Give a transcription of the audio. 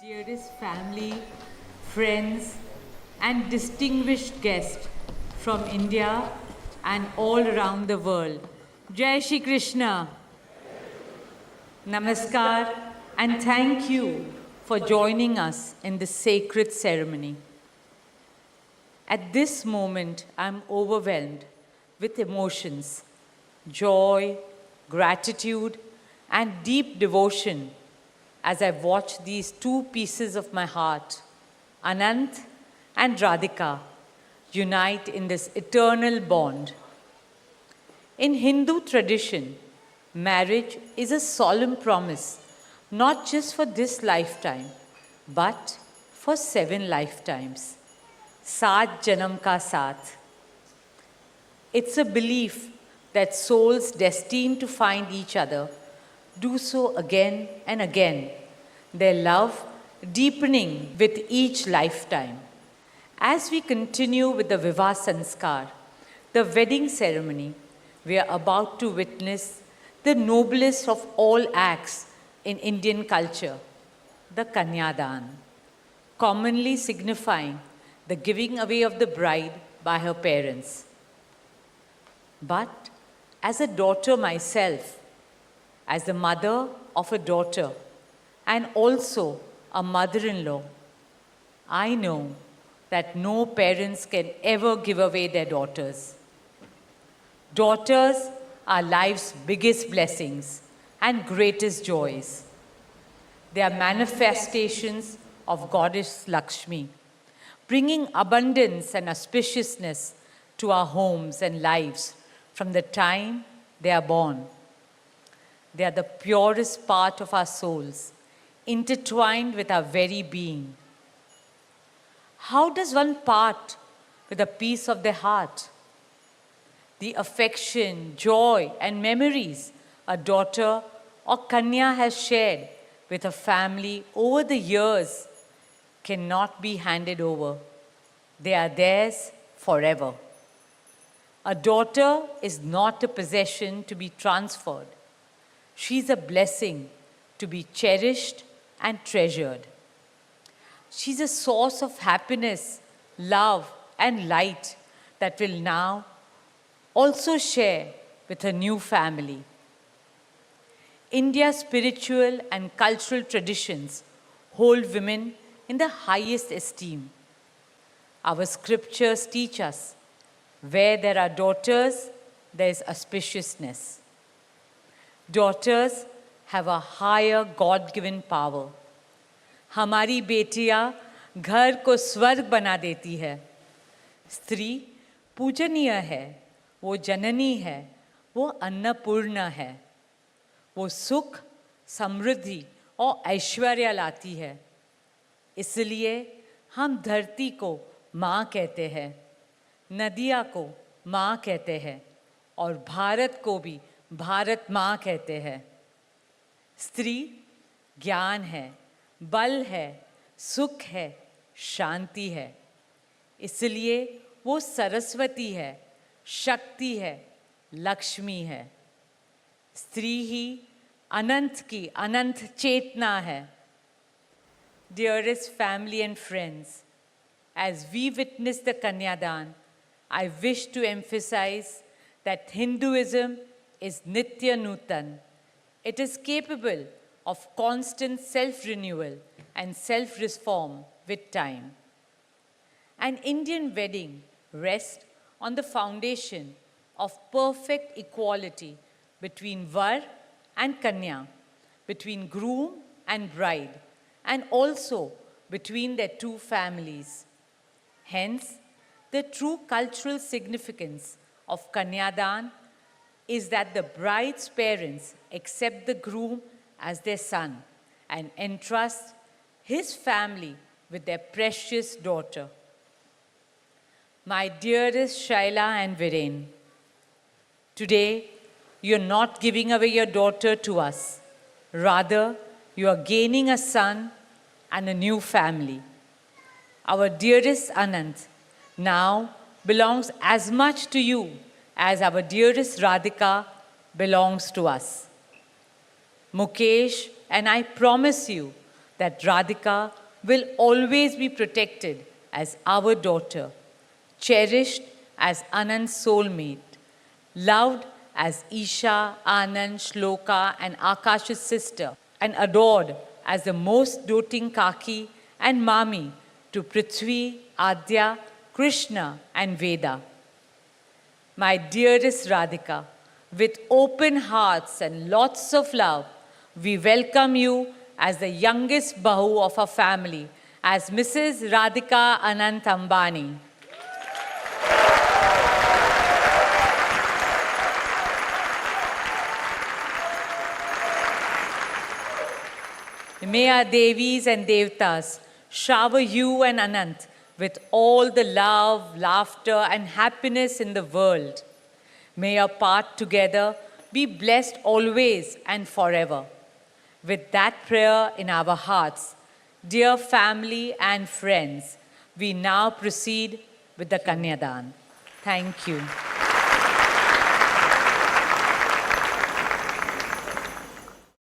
Dearest family, friends, and distinguished guests from India and all around the world. Jai Shri Krishna. Namaskar, and thank you for joining us in this sacred ceremony. At this moment, I'm overwhelmed with emotions, joy, gratitude, and deep devotion as I watch these two pieces of my heart, Anant and Radhika, unite in this eternal bond. In Hindu tradition, marriage is a solemn promise, not just for this lifetime, but for 7 lifetimes. Saat Janam Ka Saath. It's a belief that souls destined to find each other do so again and again, their love deepening with each lifetime. As we continue with the Vivah Sanskar, the wedding ceremony, we are about to witness the noblest of all acts in Indian culture, the Kanyadan, commonly signifying the giving away of the bride by her parents. But as a daughter myself, as the mother of a daughter, and also a mother-in-law, I know that no parents can ever give away their daughters. Daughters are life's biggest blessings and greatest joys. They are manifestations of Goddess Lakshmi, bringing abundance and auspiciousness to our homes and lives from the time they are born. They are the purest part of our souls, intertwined with our very being. How does one part with a piece of their heart? The affection, joy, and memories a daughter or Kanya has shared with her family over the years cannot be handed over. They are theirs forever. A daughter is not a possession to be transferred. She's a blessing to be cherished and treasured. She's a source of happiness, love, and light that will now also share with her new family. India's spiritual and cultural traditions hold women in the highest esteem. Our scriptures teach us where there are daughters, there is auspiciousness. Daughters have a higher God-given power. हमारी बेटियां घर को स्वर्ग बना देती है. स्त्री पूजनीय है, वो जननी है, वो अन्नपूर्णा है. वो सुख, समृद्धि और ऐश्वर्य लाती है. इसलिए हम धरती को माँ कहते हैं, नदियाँ को माँ कहते हैं और भारत को भी भारत माँ कहते हैं. स्त्री ज्ञान है, बल है, सुख है, शांति है. इसलिए वो सरस्वती है, शक्ति है, लक्ष्मी है. स्त्री ही अनंत की अनंत चेतना है. Dearest family and friends, as we witness the Kanyadan, I wish to emphasize that Hinduism is Nitya Nutan. It is capable of constant self-renewal and self-reform with time. An Indian wedding rests on the foundation of perfect equality between Var and Kanya, between groom and bride, and also between their two families. Hence, the true cultural significance of Kanyadan is that the bride's parents accept the groom as their son and entrust his family with their precious daughter. My dearest Shaila and Viren, today you're not giving away your daughter to us. Rather, you are gaining a son and a new family. Our dearest Anant now belongs as much to you as our dearest Radhika belongs to us. Mukesh and I promise you that Radhika will always be protected as our daughter, cherished as Anand's soulmate, loved as Isha, Anand, Shloka, and Akash's sister, and adored as the most doting Kaki and Mami to Prithvi, Adya, Krishna, and Veda. My dearest Radhika, with open hearts and lots of love, we welcome you as the youngest Bahu of our family, as Mrs. Radhika Anant Ambani. May our Devis and Devtas shower you and Anant with all the love, laughter, and happiness in the world. May your path together be blessed always and forever. With that prayer in our hearts, dear family and friends, we now proceed with the Kanyadan. Thank you.